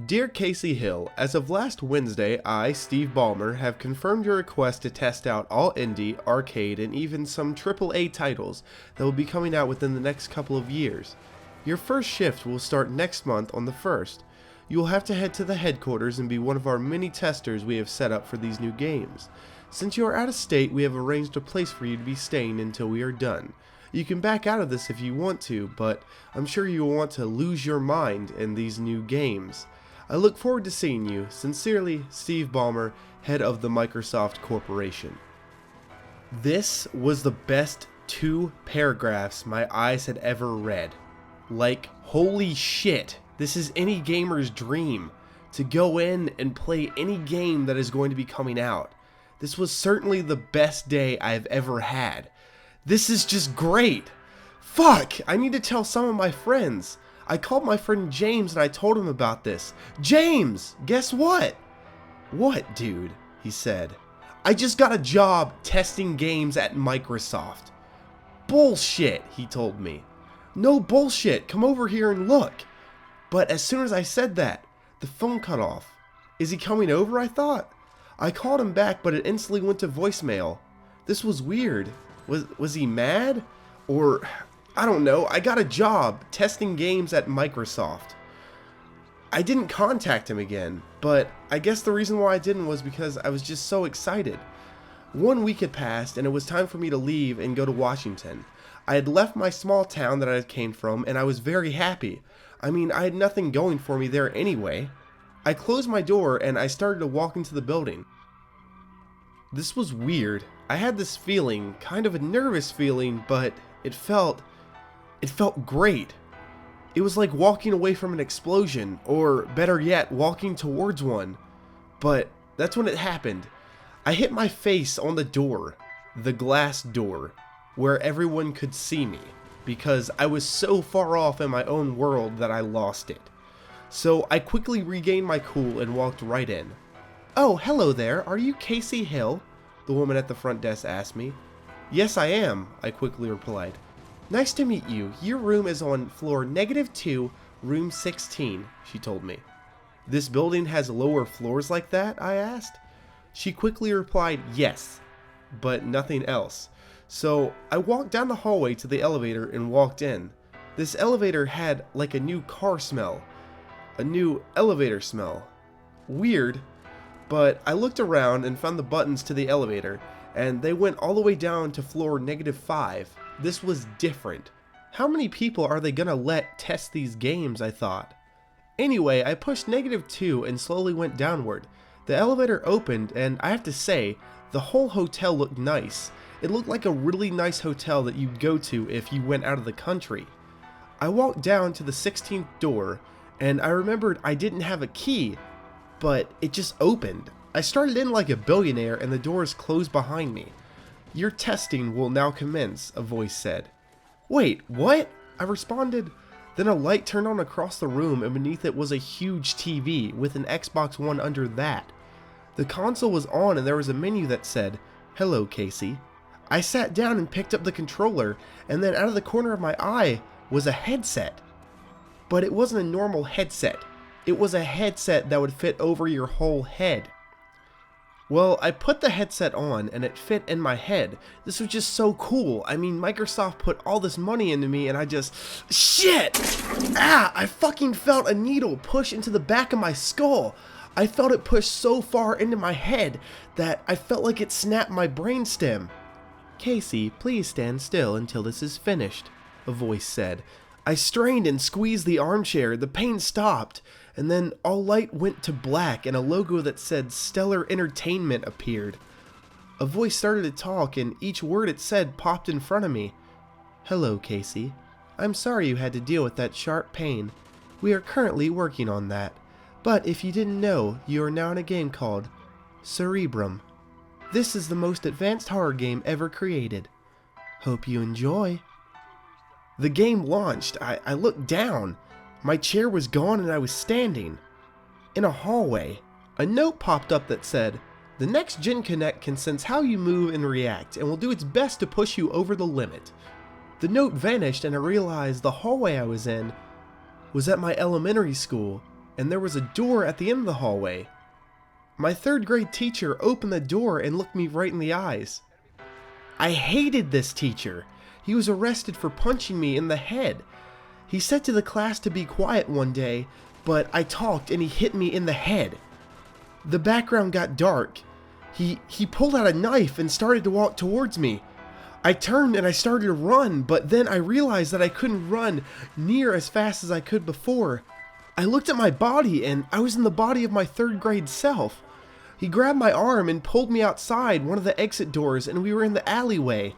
Dear Casey Hill, as of last Wednesday, I, Steve Ballmer, have confirmed your request to test out all indie, arcade, and even some AAA titles that will be coming out within the next couple of years. Your first shift will start next month on the 1st. You will have to head to the headquarters and be one of our many testers we have set up for these new games. Since you are out of state, we have arranged a place for you to be staying until we are done. You can back out of this if you want to, but I'm sure you will want to lose your mind in these new games. I look forward to seeing you. Sincerely, Steve Ballmer, head of the Microsoft Corporation. This was the best 2 paragraphs my eyes had ever read. Like, holy shit, this is any gamer's dream, to go in and play any game that is going to be coming out. This was certainly the best day I have ever had. This is just great. Fuck, I need to tell some of my friends. I called my friend James and I told him about this. James, guess what? What, dude? He said. I just got a job testing games at Microsoft. Bullshit, he told me. No bullshit, come over here and look. But as soon as I said that, the phone cut off. Is he coming over, I thought? I called him back, but it instantly went to voicemail. This was weird. Was he mad? Or, I don't know, I got a job testing games at Microsoft. I didn't contact him again, but I guess the reason why I didn't was because I was just so excited. 1 week had passed and it was time for me to leave and go to Washington. I had left my small town that I came from and I was very happy. I mean, I had nothing going for me there anyway. I closed my door and I started to walk into the building. This was weird. I had this feeling, kind of a nervous feeling, but it felt great. It was like walking away from an explosion, or better yet, walking towards one. But that's when it happened. I hit my face on the door, the glass door, where everyone could see me, because I was so far off in my own world that I lost it. So I quickly regained my cool and walked right in. Oh, hello there, are you Casey Hill? The woman at the front desk asked me. Yes, I am, I quickly replied. Nice to meet you. Your room is on floor -2, room 16, she told me. This building has lower floors like that? I asked. She quickly replied yes, but nothing else. So I walked down the hallway to the elevator and walked in. This elevator had like a new car smell. A new elevator smell. Weird, but I looked around and found the buttons to the elevator, and they went all the way down to floor -5. This was different. How many people are they gonna let test these games, I thought. Anyway, I pushed -2 and slowly went downward. The elevator opened and I have to say, the whole hotel looked nice. It looked like a really nice hotel that you'd go to if you went out of the country. I walked down to the 16th door and I remembered I didn't have a key, but it just opened. I started in like a billionaire and the doors closed behind me. Your testing will now commence, a voice said. Wait, what? I responded. Then a light turned on across the room and beneath it was a huge TV with an Xbox One under that. The console was on and there was a menu that said, Hello, Casey. I sat down and picked up the controller, and then out of the corner of my eye was a headset. But it wasn't a normal headset. It was a headset that would fit over your whole head. Well, I put the headset on and it fit in my head. This was just so cool. I mean, Microsoft put all this money into me and I just... Shit! Ah! I fucking felt a needle push into the back of my skull. I felt it push so far into my head that I felt like it snapped my brainstem. Casey, please stand still until this is finished, a voice said. I strained and squeezed the armchair. The pain stopped. And then all light went to black and a logo that said Stellar Entertainment appeared. A voice started to talk and each word it said popped in front of me. Hello, Casey. I'm sorry you had to deal with that sharp pain. We are currently working on that. But if you didn't know, you are now in a game called Cerebrum. This is the most advanced horror game ever created. Hope you enjoy. The game launched. I looked down. My chair was gone and I was standing. In a hallway, a note popped up that said, The next Gen Connect can sense how you move and react and will do its best to push you over the limit. The note vanished and I realized the hallway I was in was at my elementary school, and there was a door at the end of the hallway. My third grade teacher opened the door and looked me right in the eyes. I hated this teacher. He was arrested for punching me in the head. He said to the class to be quiet one day, but I talked and he hit me in the head. The background got dark. He pulled out a knife and started to walk towards me. I turned and I started to run, but then I realized that I couldn't run near as fast as I could before. I looked at my body and I was in the body of my third grade self. He grabbed my arm and pulled me outside one of the exit doors, and we were in the alleyway.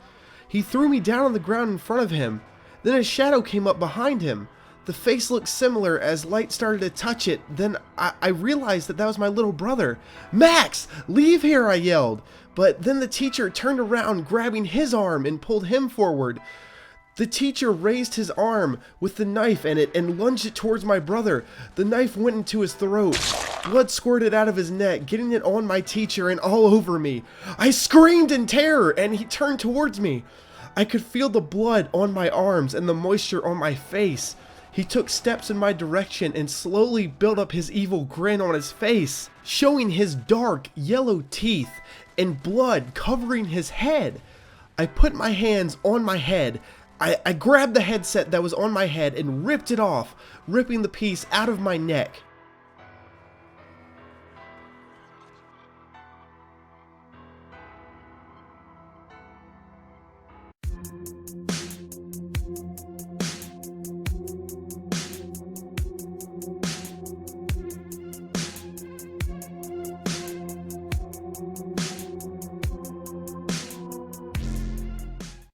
He threw me down on the ground in front of him. Then a shadow came up behind him. The face looked similar as light started to touch it. Then I realized that was my little brother. "Max, leave here," I yelled. But then the teacher turned around, grabbing his arm, and pulled him forward. The teacher raised his arm with the knife in it and lunged it towards my brother. The knife went into his throat. Blood squirted out of his neck, getting it on my teacher and all over me. I screamed in terror, and he turned towards me. I could feel the blood on my arms and the moisture on my face. He took steps in my direction and slowly built up his evil grin on his face, showing his dark yellow teeth and blood covering his head. I put my hands on my head. I grabbed the headset that was on my head and ripped it off, ripping the piece out of my neck.